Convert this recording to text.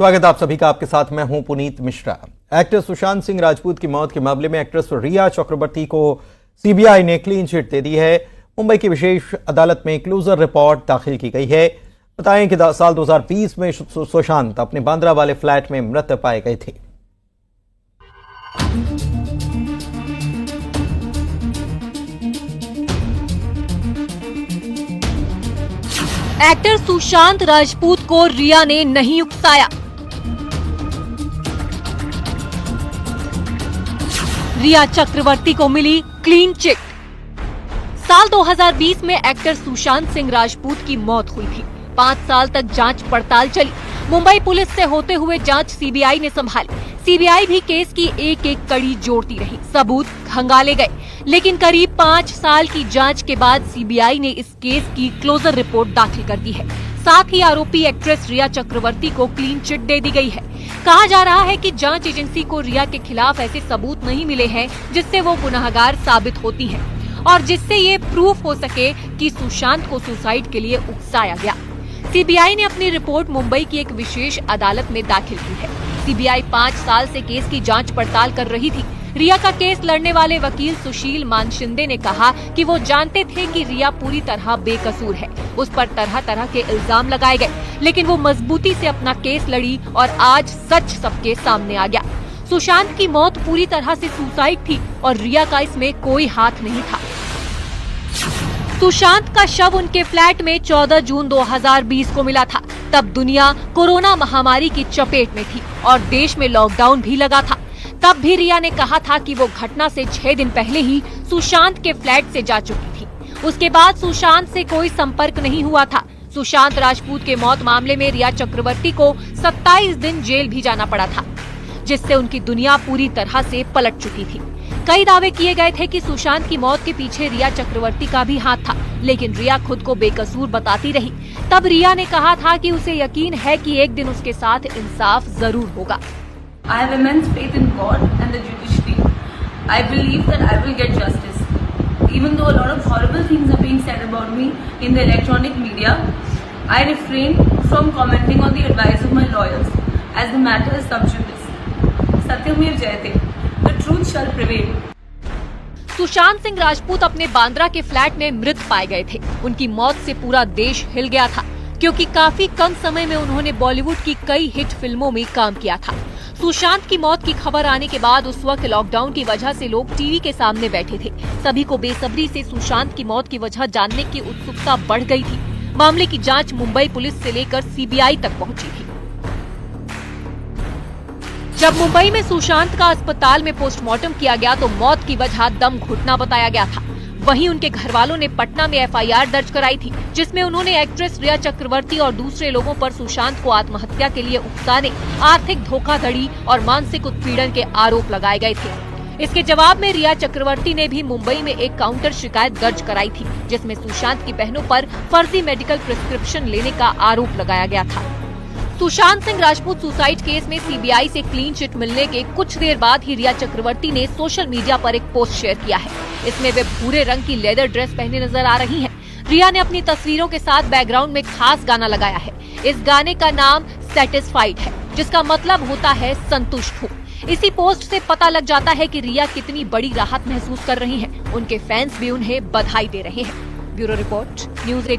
स्वागत आप सभी का। आपके साथ मैं हूं पुनीत मिश्रा। एक्टर सुशांत सिंह राजपूत की मौत के मामले में एक्ट्रेस रिया चक्रवर्ती को सीबीआई ने क्लीन चिट दे दी है। मुंबई की विशेष अदालत में क्लोजर रिपोर्ट दाखिल की गई है। बताएं कि साल 2020 में सुशांत अपने बांद्रा वाले फ्लैट में मृत पाए गए थे। एक्टर सुशांत राजपूत को रिया ने नहीं उकसाया। रिया चक्रवर्ती को मिली क्लीन चिट। साल 2020 में एक्टर सुशांत सिंह राजपूत की मौत हुई थी। 5 साल तक जांच पड़ताल चली। मुंबई पुलिस से होते हुए जांच सीबीआई ने संभाली। सीबीआई भी केस की एक एक कड़ी जोड़ती रही, सबूत खंगाले गए। लेकिन करीब 5 साल की जांच के बाद सीबीआई ने इस केस की क्लोजर रिपोर्ट दाखिल कर दी है। साथ ही आरोपी एक्ट्रेस रिया चक्रवर्ती को क्लीन चिट दे दी गई है। कहा जा रहा है कि जांच एजेंसी को रिया के खिलाफ ऐसे सबूत नहीं मिले हैं जिससे वो गुनहगार साबित होती है और जिससे ये प्रूफ हो सके कि सुशांत को सुसाइड के लिए उकसाया गया। सीबीआई ने अपनी रिपोर्ट मुंबई की एक विशेष अदालत में दाखिल की है। सीबीआई 5 साल से केस की जांच पड़ताल कर रही थी। रिया का केस लड़ने वाले वकील सुशील मानशिंदे ने कहा कि वो जानते थे कि रिया पूरी तरह बेकसूर है। उस पर तरह तरह के इल्जाम लगाए गए, लेकिन वो मजबूती से अपना केस लड़ी और आज सच सबके सामने आ गया। सुशांत की मौत पूरी तरह से सुसाइड थी और रिया का इसमें कोई हाथ नहीं था। सुशांत का शव उनके फ्लैट में 14 जून 2020 को मिला था। तब दुनिया कोरोना महामारी की चपेट में थी और देश में लॉकडाउन भी लगा था। तब भी रिया ने कहा था कि वो घटना से 6 दिन पहले ही सुशांत के फ्लैट से जा चुकी थी। उसके बाद सुशांत से कोई संपर्क नहीं हुआ था। सुशांत राजपूत के मौत मामले में रिया चक्रवर्ती को 27 दिन जेल भी जाना पड़ा था, जिससे उनकी दुनिया पूरी तरह से पलट चुकी थी। कई दावे किए गए थे कि सुशांत की मौत के पीछे रिया चक्रवर्ती का भी हाथ था, लेकिन रिया खुद को बेकसूर बताती रही। तब रिया ने कहा था कि उसे यकीन है कि एक दिन उसके साथ इंसाफ जरूर होगा। I have immense faith in God and the judiciary. I believe that I will get justice. Even though a lot of horrible things are being said about me in the electronic media, I refrain from commenting on the advice of my lawyers as the matter is sub judice. Satyamir Jayate. The truth shall prevail. Sushant Singh Rajput अपने बांद्रा के flat में मृत पाए गए थे। उनकी मौत से पूरा देश हिल गया था, क्योंकि काफी कम समय में उन्होंने बॉलीवुड की कई हिट फिल्मों में काम किया था। सुशांत की मौत की खबर आने के बाद उस वक्त लॉकडाउन की वजह से लोग टीवी के सामने बैठे थे। सभी को बेसब्री से सुशांत की मौत की वजह जानने की उत्सुकता बढ़ गई थी। मामले की जांच मुंबई पुलिस से लेकर सीबीआई तक पहुंची थी। जब मुंबई में सुशांत का अस्पताल में पोस्टमार्टम किया गया तो मौत की वजह दम घुटना बताया गया था। वहीं उनके घर वालों ने पटना में एफआईआर दर्ज कराई थी, जिसमें उन्होंने एक्ट्रेस रिया चक्रवर्ती और दूसरे लोगों पर सुशांत को आत्महत्या के लिए उकसाने, आर्थिक धोखाधड़ी और मानसिक उत्पीड़न के आरोप लगाए गए थे। इसके जवाब में रिया चक्रवर्ती ने भी मुंबई में एक काउंटर शिकायत दर्ज कराई थी, जिसमें सुशांत की बहनों पर फर्जी मेडिकल प्रिस्क्रिप्शन लेने का आरोप लगाया गया था। सुशांत सिंह राजपूत सुसाइड केस में सीबीआई से क्लीन चिट मिलने के कुछ देर बाद ही रिया चक्रवर्ती ने सोशल मीडिया पर एक पोस्ट शेयर किया है। इसमें वे भूरे रंग की लेदर ड्रेस पहने नजर आ रही हैं। रिया ने अपनी तस्वीरों के साथ बैकग्राउंड में खास गाना लगाया है। इस गाने का नाम सेटिस्फाइड है, जिसका मतलब होता है संतुष्ट हूँ। इसी पोस्ट से पता लग जाता है कि रिया कितनी बड़ी राहत महसूस कर रही हैं। उनके फैंस भी उन्हें बधाई दे रहे हैं। Bureau report, news 18।